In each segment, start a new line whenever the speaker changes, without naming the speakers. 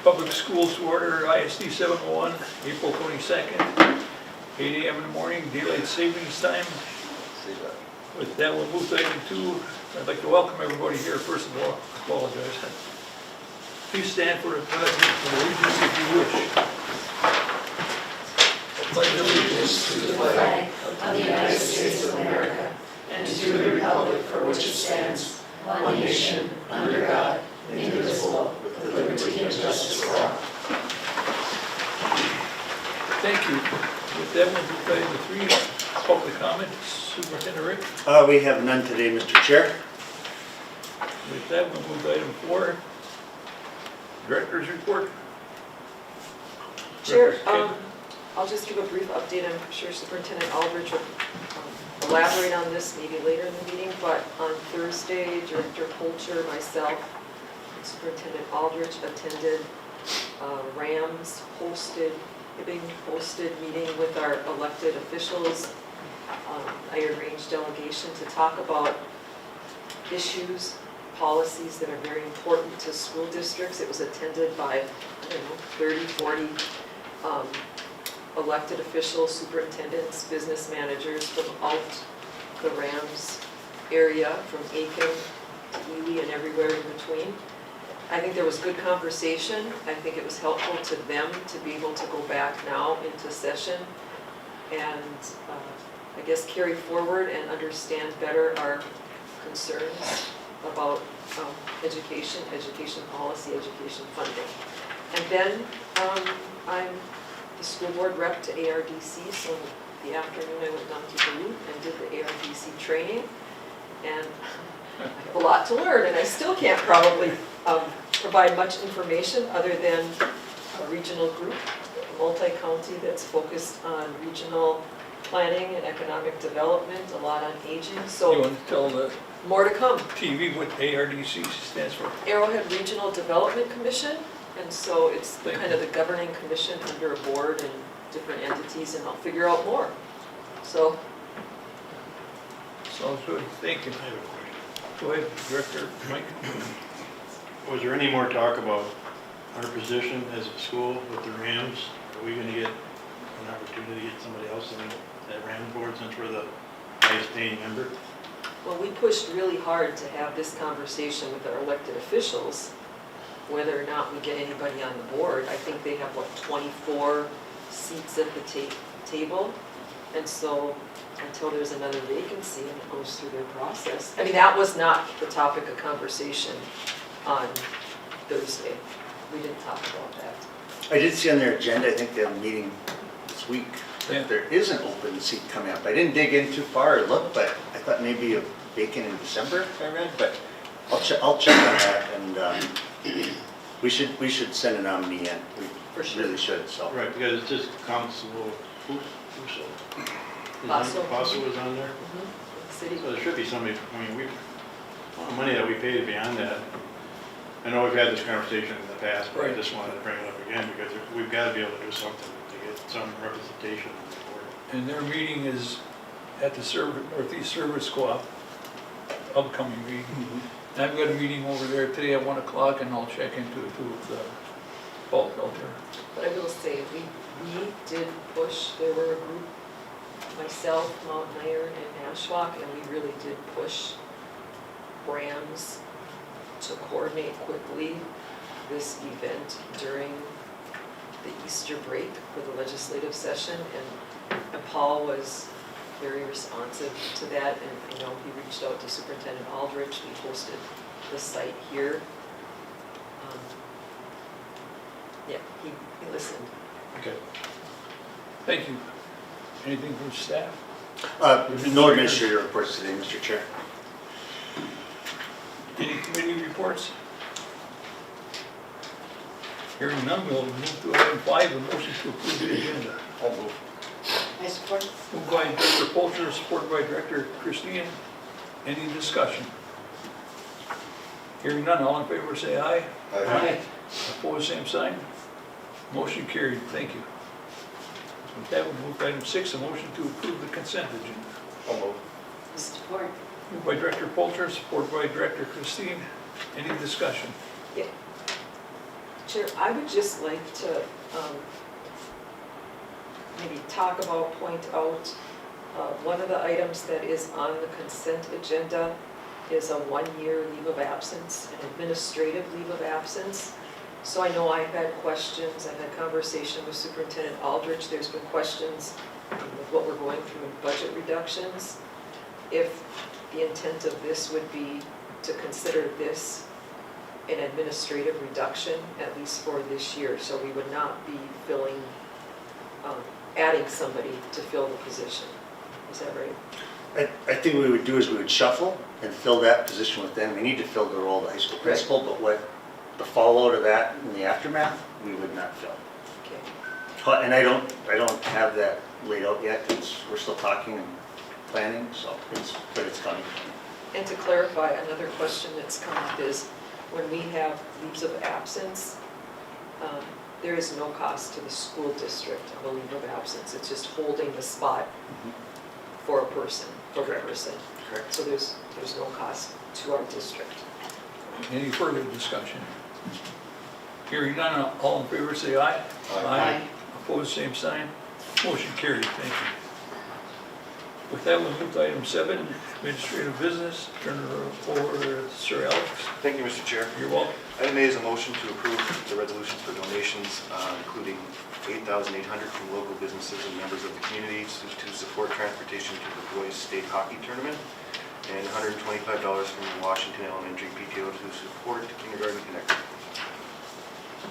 Public schools to order, ISD 701, April 22nd, 8 a.m. in the morning, daylight savings time. With that, we'll move to item 2. I'd like to welcome everybody here. First of all, apologize. Please stand for the pledge of allegiance if you wish. Pledge allegiance
to the flag of the United States of America and to the republic for which it stands, one nation, under God, indivisible, with liberty and justice for all.
Thank you. With that, we'll move to item 3, public comment. Superintendent Rick.
We have none today, Mr. Chair.
With that, we'll move to item 4, director's report.
Chair,
Director Kent.
I'll just give a brief update. I'm sure Superintendent Aldrich will elaborate on this maybe later in the meeting, but on Thursday, Director Polcher, myself, and Superintendent Aldrich attended Rams hosted, Hibbing hosted meeting with our elected officials. I arranged delegation to talk about issues, policies that are very important to school districts. It was attended by, I don't know, 30, 40 elected officials, superintendents, business managers from out the Rams area, from Aiken to Ely and everywhere in between. I think there was good conversation. I think it was helpful to them to be able to go back now into session and I guess carry forward and understand better our concerns about education policy, education funding. And then I'm the school board rep to ARDC, so the afternoon I went down to Duluth and did the ARDC training. And I have a lot to learn, and I still can't probably provide much information other than a regional group, a multi-county that's focused on regional planning and economic development, a lot on aging. So
You want to tell the
more to come.
TV what ARDC stands for?
Arrowhead Regional Development Commission, and so it's
Thank
kind
you.
of the governing commission under a board and different entities, and I'll figure out more. So,
Sounds good. Thank you.
I have a question.
Go ahead, Director Mike.
Was there any more talk about our position as a school with the Rams? Are we gonna get an opportunity to get somebody else on that Rams board since we're the highest paying member?
well, we pushed really hard to have this conversation with our elected officials, whether or not we get anybody on the board. I think they have, what, 24 seats at the table, and so until there's another vacancy and it goes through their process. I mean, that was not the topic of conversation on Thursday. We didn't talk about that.
I did see on their agenda, I think they have a meeting this week,
Yeah.
that there is an open seat coming up. I didn't dig in too far or look, but I thought maybe a vacant in December, I read, but I'll check on that, and we should send a nominee in. We
For sure.
really should, so.
Right, because it's just Constable Uso.
Basso.
Basso was on there?
City.
So there should be somebody, I mean, the money that we paid beyond that. I know we've had this conversation in the past, but I
Right.
just wanted to bring it up again because we've got to be able to do something to get some representation on the board.
And their meeting is at the Northeast Service Co-op, upcoming meeting. And I've got a meeting over there today at 1 o'clock, and I'll check into it too with Paul Felter.
But I will say, we did push, there were a group, myself, Mount Iron, and Ashwaubenon, and we really did push Rams to coordinate quickly this event during the Easter break for the legislative session, and Paul was very responsive to that, and I know he reached out to Superintendent Aldrich. We hosted the site here. Yeah, he listened.
Okay. Thank you. Anything from staff?
No administrator reports today, Mr. Chair.
Any committee reports? Hearing none, we'll move to item 5, a motion to approve the agenda.
I'll move.
I support.
Moved by Director Polter, supported by Director Christine. Any discussion? Hearing none, all in favor say aye.
Aye.
Opposed, same sign. Motion carried. Thank you. With that, we'll move to item 6, a motion to approve the consent agenda.
I'll move.
Support.
Moved by Director Polter, supported by Director Christine. Any discussion?
Chair, I would just like to maybe talk about, point out, one of the items that is on the consent agenda is a 1-year leave of absence, an administrative leave of absence. So I know I've had questions, I've had conversation with Superintendent Aldrich, there's been questions with what we're going through in budget reductions. If the intent of this would be to consider this an administrative reduction, at least for this year, so we would not be filling, adding somebody to fill the position. Is that right?
I think what we would do is we would shuffle and fill that position with them. We need to fill the role of the high school principal, but what the fallout of that in the aftermath, we would not fill.
Okay.
And I don't have that laid out yet. We're still talking and planning, so but it's coming.
And to clarify, another question that's come up is, when we have leaves of absence, there is no cost to the school district of a leave of absence. It's just holding the spot for a person, for the
Correct.
person.
Correct.
So there's no cost to our district.
Any further discussion? Hearing none, all in favor say aye.
Aye.
Opposed, same sign. Motion carried, thank you. With that, we'll move to item 7, administrative business. Turn it over to Sir Alex.
Thank you, Mr. Chair.
You're welcome.
Item A is a motion to approve the resolutions for donations, including $8,800 from local businesses and members of the community to support transportation to the boys' state hockey tournament, and $125 from the Washington Elementary PTO to support Kindergarten Connected.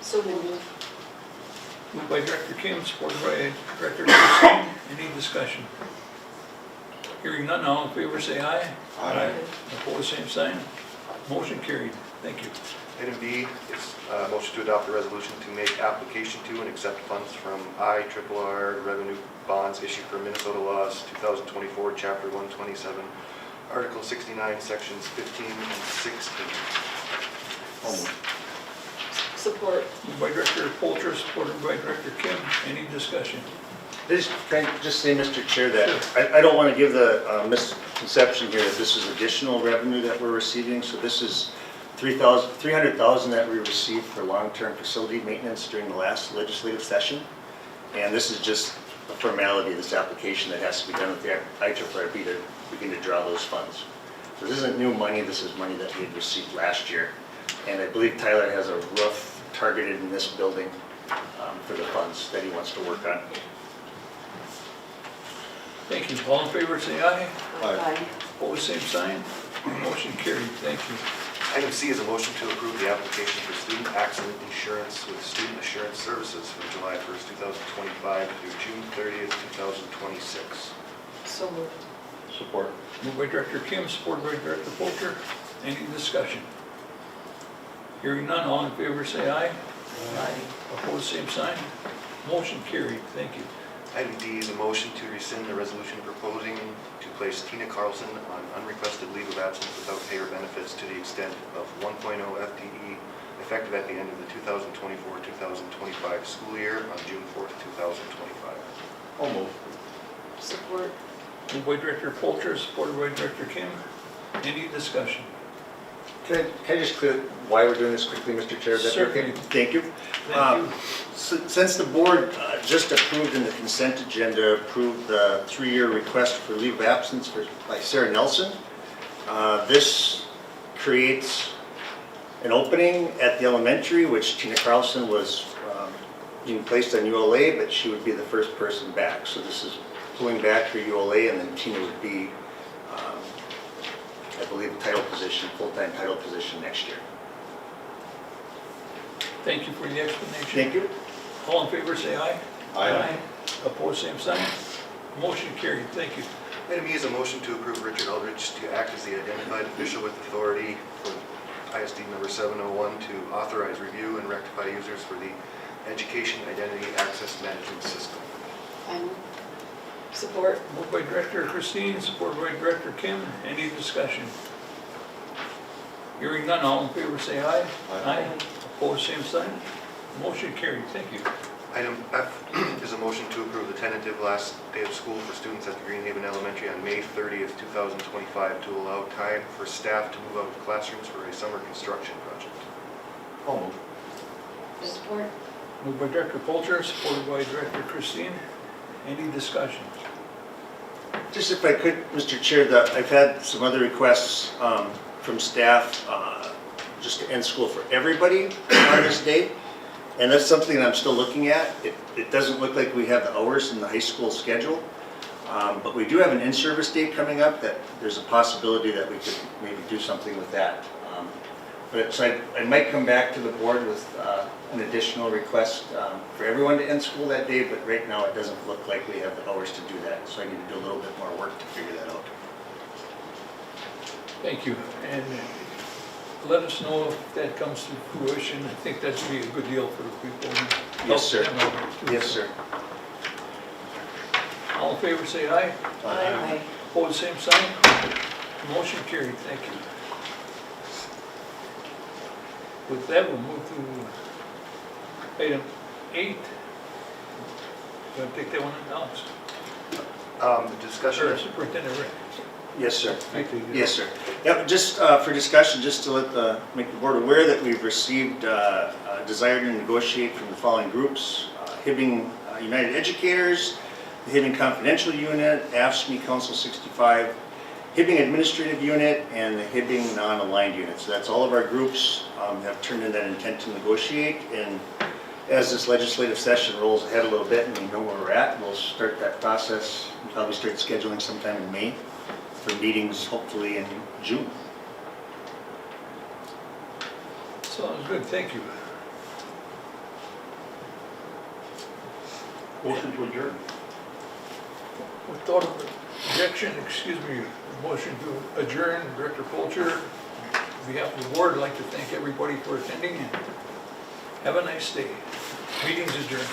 So moved.
Moved by Director Kim, supported by Director Christine. Any discussion? Hearing none, all in favor say aye.
Aye.
Opposed, same sign. Motion carried. Thank you.
Item B is a motion to adopt a resolution to make application to and accept funds from IRRR revenue bonds issued for Minnesota Laws 2024, Chapter 127, Article 69, Sections 15 and 16.
Support.
Moved by Director Polter, supported by Director Kim. Any discussion?
Can I just say, Mr. Chair, that I don't want to give the misconception here that this is additional revenue that we're receiving. So this is $300,000 that we received for long-term facility maintenance during the last legislative session. And this is just a formality of this application that has to be done with the IRRB to begin to draw those funds. So this isn't new money, this is money that we had received last year. And I believe Tyler has a roof targeted in this building for the funds that he wants to work on.
Thank you. All in favor say aye.
Aye.
Opposed, same sign. Motion carried. Thank you.
Item C is a motion to approve the application for student accident insurance with Student Assurance Services from July 1st, 2025 through June 30th, 2026.
So moved.
Support.
Moved by Director Kim, supported by Director Polter. Any discussion? Hearing none, all in favor say aye.
Aye.
Opposed, same sign. Motion carried. Thank you.
Item D is a motion to rescind the resolution proposing to place Tina Carlson on unrequested leave of absence without pay or benefits to the extent of 1.0 FTE effective at the end of the 2024-2025 school year on June 4th, 2025.
Almost.
Support.
Moved by Director Polter, supported by Director Kim. Any discussion?
Can I just clear why we're doing this quickly, Mr. Chair? Is that okay?
Certainly.
Thank you.
Thank you.
Since the board just approved in the consent agenda, approved the 3-year request for leave of absence by Sarah Nelson, this creates an opening at the elementary, which Tina Carlson was being placed on ULA, but she would be the first person back. So this is pulling back her ULA, and then Tina would be, I believe, a title position, full-time title position next year.
Thank you for the explanation.
Thank you.
All in favor say aye.
Aye.
Opposed, same sign. Motion carried. Thank you.
Item E is a motion to approve Richard Aldrich to act as the identified official with authority for ISD number 701 to authorize review and rectify users for the Education Identity Access Management System.
Support.
Moved by Director Christine, supported by Director Kim. Any discussion? Hearing none, all in favor say aye. Aye. Opposed, same sign. Motion carried. Thank you.
Item F is a motion to approve the tentative last day of school for students at the Greenhaven Elementary on May 30th, 2025 to allow time for staff to move out of classrooms for a summer construction project.
Support.
Moved by Director Polter, supported by Director Christine. Any discussion?
Just if I could, Mr. Chair, I've had some other requests from staff just to end school for everybody on this date. And that's something that I'm still looking at. It doesn't look like we have the hours in the high school schedule. But we do have an in-service date coming up that there's a possibility that we could maybe do something with that. So I might come back to the board with an additional request for everyone to end school that day, but right now it doesn't look like we have the hours to do that. So I need to do a little bit more work to figure that out.
Thank you. And let us know if that comes to fruition. I think that would be a good deal for the people.
Yes, sir.
Help them out, too.
Yes, sir.
All in favor, say aye.
Aye.
Opposed, same sign. Motion carried. Thank you. With that, we'll move to item 8. Going to take that one down.
The discussion.
Sure, Superintendent Rick.
Yes, sir.
Thank you.
Yes, sir. Yep, just for discussion, just to make the board aware that we've received a desire to negotiate from the following groups: Hibbing United Educators, the Hibbing Confidential Unit, AFSCME Council 65, Hibbing Administrative Unit, and the Hibbing Non-Aligned Unit. So that's all of our groups have turned in that intent to negotiate. And as this legislative session rolls ahead a little bit and we know where we're at, we'll start that process and probably start scheduling sometime in May for meetings, hopefully in June.
Sounds good. Thank you.
Motion to adjourn.
Without objection, motion to adjourn. Director Polter, on behalf of the board, I'd like to thank everybody for attending and have a nice day. Meeting's adjourned.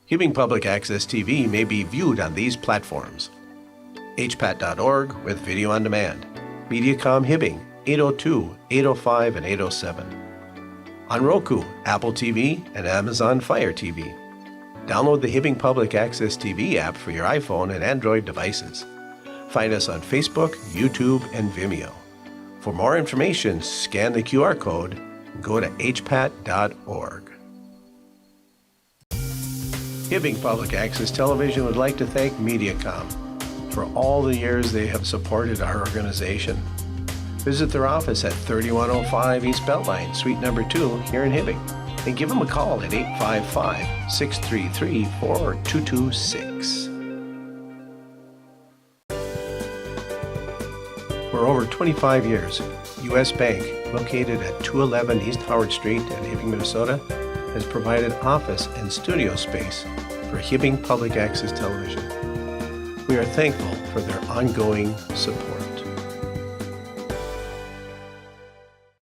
Hibbing Public Access TV may be viewed on these platforms: hpat.org with video on demand, Mediacom Hibbing 802, 805, and 807. On Roku, Apple TV, and Amazon Fire TV. Download the Hibbing Public Access TV app for your iPhone and Android devices. Find us on Facebook, YouTube, and Vimeo. For more information, scan the QR code and go to hpat.org. Hibbing Public Access Television would like to thank Mediacom for all the years they have supported our organization. Visit their office at 3105 East Beltline, Suite number 2, here in Hibbing, and give them a call at 855-633-4226. For over 25 years, U.S. Bank, located at 211 East Howard Street in Hibbing, Minnesota, has provided office and studio space for Hibbing Public Access Television. We are thankful for their ongoing support.